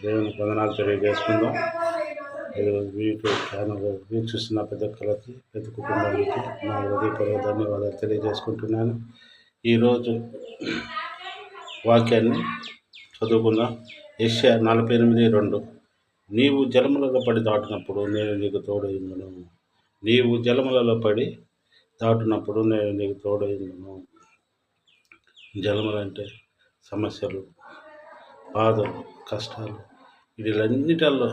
దేవుని వందనాలు తెలియజేసుకుందాం. YouTube channel వీక్షిస్తున్న ప్రతి ఒక్కరికి, ప్రతి కుటుంబానికి నా హృదయపూర్వక ధన్యవాదాలు తెలియజేసుకుంటున్నాను. ఈరోజు వాక్యాన్ని చదువుకుందాం. యెషయా 48:2. నీవు జలములలో పడి దాటినప్పుడు నేను నీకు తోడైందును. నీవు జలములలో పడి దాటినప్పుడు నేను నీకు తోడైందును. జలములంటే సమస్యలు, బాధలు, కష్టాలు, వీటిలన్నిటిలో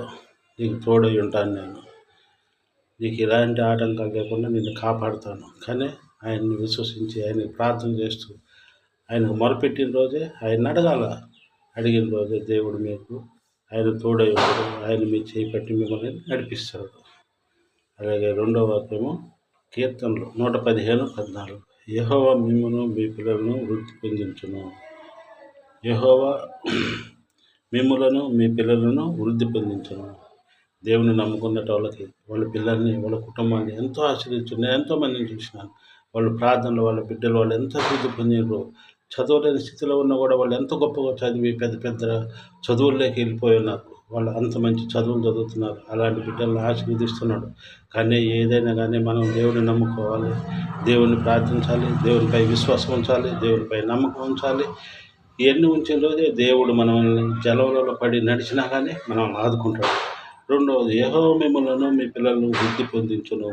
నీకు తోడై ఉంటాను. నేను నీకు ఎలాంటి ఆటంకాలు లేకుండా నిన్ను కాపాడుతాను. కానీ ఆయన్ని విశ్వసించి ఆయనకి ప్రార్థన చేస్తూ ఆయనకు మొరపెట్టిన రోజే, ఆయన అడిగిన రోజే దేవుడు మీకు ఆయన తోడై ఉంటాడు. ఆయన మీ చేయి పట్టి మిమ్మల్ని నడిపిస్తాడు. అలాగే రెండవ వాక్యము కీర్తనలు 115:14. యెహోవా మిమ్మును మీ పిల్లలను వృద్ధి పొందించును. యెహోవా మిమ్ములను మీ పిల్లలను వృద్ధి పొందించును. దేవుని నమ్ముకున్న వాళ్ళకి, వాళ్ళ పిల్లల్ని, వాళ్ళ కుటుంబాన్ని ఎంతో ఆశీర్వదించు. నేను ఎంతోమందిని చూసినాను. వాళ్ళు ప్రార్థనలు, వాళ్ళ బిడ్డలు వాళ్ళు ఎంత వృద్ధి పొందినారు. చదవలేని స్థితిలో ఉన్నా కూడా వాళ్ళు ఎంత గొప్పగా చదివి పెద్ద పెద్ద చదువుల్లోకి వెళ్ళిపోయి ఉన్నారు. వాళ్ళు అంత మంచి చదువులు చదువుతున్నారు. అలాంటి బిడ్డలను ఆశీర్వదిస్తున్నాడు. కానీ ఏదైనా కానీ మనం దేవుని నమ్ముకోవాలి, దేవుని ప్రార్థించాలి, దేవునిపై విశ్వాసం ఉంచాలి, దేవునిపై నమ్మకం ఉంచాలి. ఇవన్నీ ఉంచిన రోజే దేవుడు మనల్ని జలములలో పడి నడిచినా కానీ మనం ఆదుకుంటాడు. రెండవది, యెహోవా మిమ్ములను మీ పిల్లలను వృద్ధి పొందించును.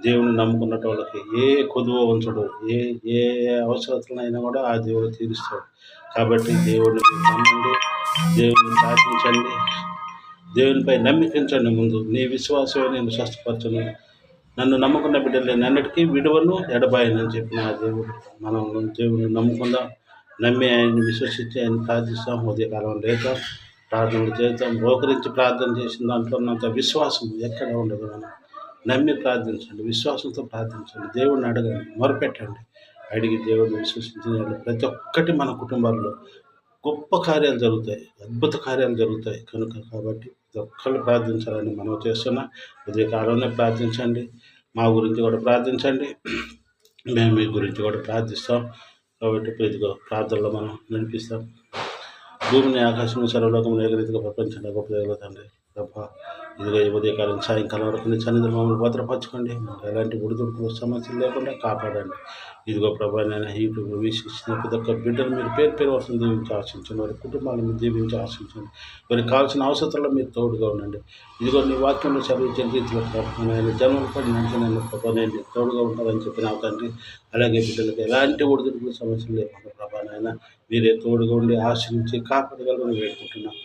దేవుని నమ్ముకున్న వాళ్ళకి ఏ కొదువ ఉంచడు. ఏ ఏ అవసరతలైనా కూడా ఆ దేవుడు తీరుస్తాడు. కాబట్టి దేవుడిని నమ్మండి, దేవుని ప్రార్థించండి, దేవునిపై నమ్మికించండి. ముందు నీ విశ్వాసమే నేను స్వస్థపరచను, నన్ను నమ్ముకున్న బిడ్డలు నన్నిటికీ విడువను ఎడబాయనని చెప్పిన ఆ దేవుడు. మనం దేవుని నమ్ముకుందాం, నమ్మి ఆయన్ని విశ్వసించి ఆయన ప్రార్థిస్తాం. ఉదయకాలం లేద్దాం, ప్రార్థనలు చేద్దాం. మోకరించి ప్రార్థన చేసిన దాంట్లో ఉన్నంత విశ్వాసం ఎక్కడ ఉండదు. మనం నమ్మి ప్రార్థించండి, విశ్వాసంతో ప్రార్థించండి, దేవుడిని అడగండి, మొరపెట్టండి. అడిగి దేవుడిని విశ్వసించిన ప్రతి ఒక్కటి మన కుటుంబాల్లో గొప్ప కార్యాలు జరుగుతాయి, అద్భుత కార్యాలు జరుగుతాయి. కాబట్టి ప్రతి ఒక్కళ్ళు ప్రార్థించాలని మనం చేస్తున్నా. ఉదయకాలంలో ప్రార్థించండి, మా గురించి కూడా ప్రార్థించండి, మేము మీ గురించి కూడా ప్రార్థిస్తాం. కాబట్టి ప్రతిగా ప్రార్థనలో మనం నడిపిస్తాం. భూమిని, ఆకాశం, సర్వలోకమును ఏకరీతిగా ప్రపంచంలో గొప్ప జరుగుతుంది. తప్ప ఇదిగో ఈ ఉదయకాలం సాయంకాలం వరకు నీ సన్నిధిలో మమ్మల్ని భద్రపరచుకోండి. ఎలాంటి ఉడిదుడుకులు సమస్యలు లేకుండా కాపాడండి. ఇదిగో ప్రభా, నేను యూట్యూబ్ వీక్షించిన ప్రతి ఒక్క బిడ్డలు మీరు పేరు వస్తుంది దీవించి ఆశించండి. వారి కుటుంబాలను మీరు దీవించి ఆశించండి. వారికి కావాల్సిన అవసరాల్లో మీరు తోడుగా ఉండండి. ఇదిగో నీ వాక్యంలో చదివించిన రీతిలో ఆయన జన్మలు పడి నడిచిన ప్రభా, నేను తోడుగా ఉంటానని చెప్పిన తండ్రి. అలాగే బిడ్డలకు ఎలాంటి ఒడిదుడుకులు సమస్యలు లేకుండా ప్రభా నాయన మీరే తోడుగా ఉండి ఆశించి కాపాడగలరని వేడుకుంటున్నాను.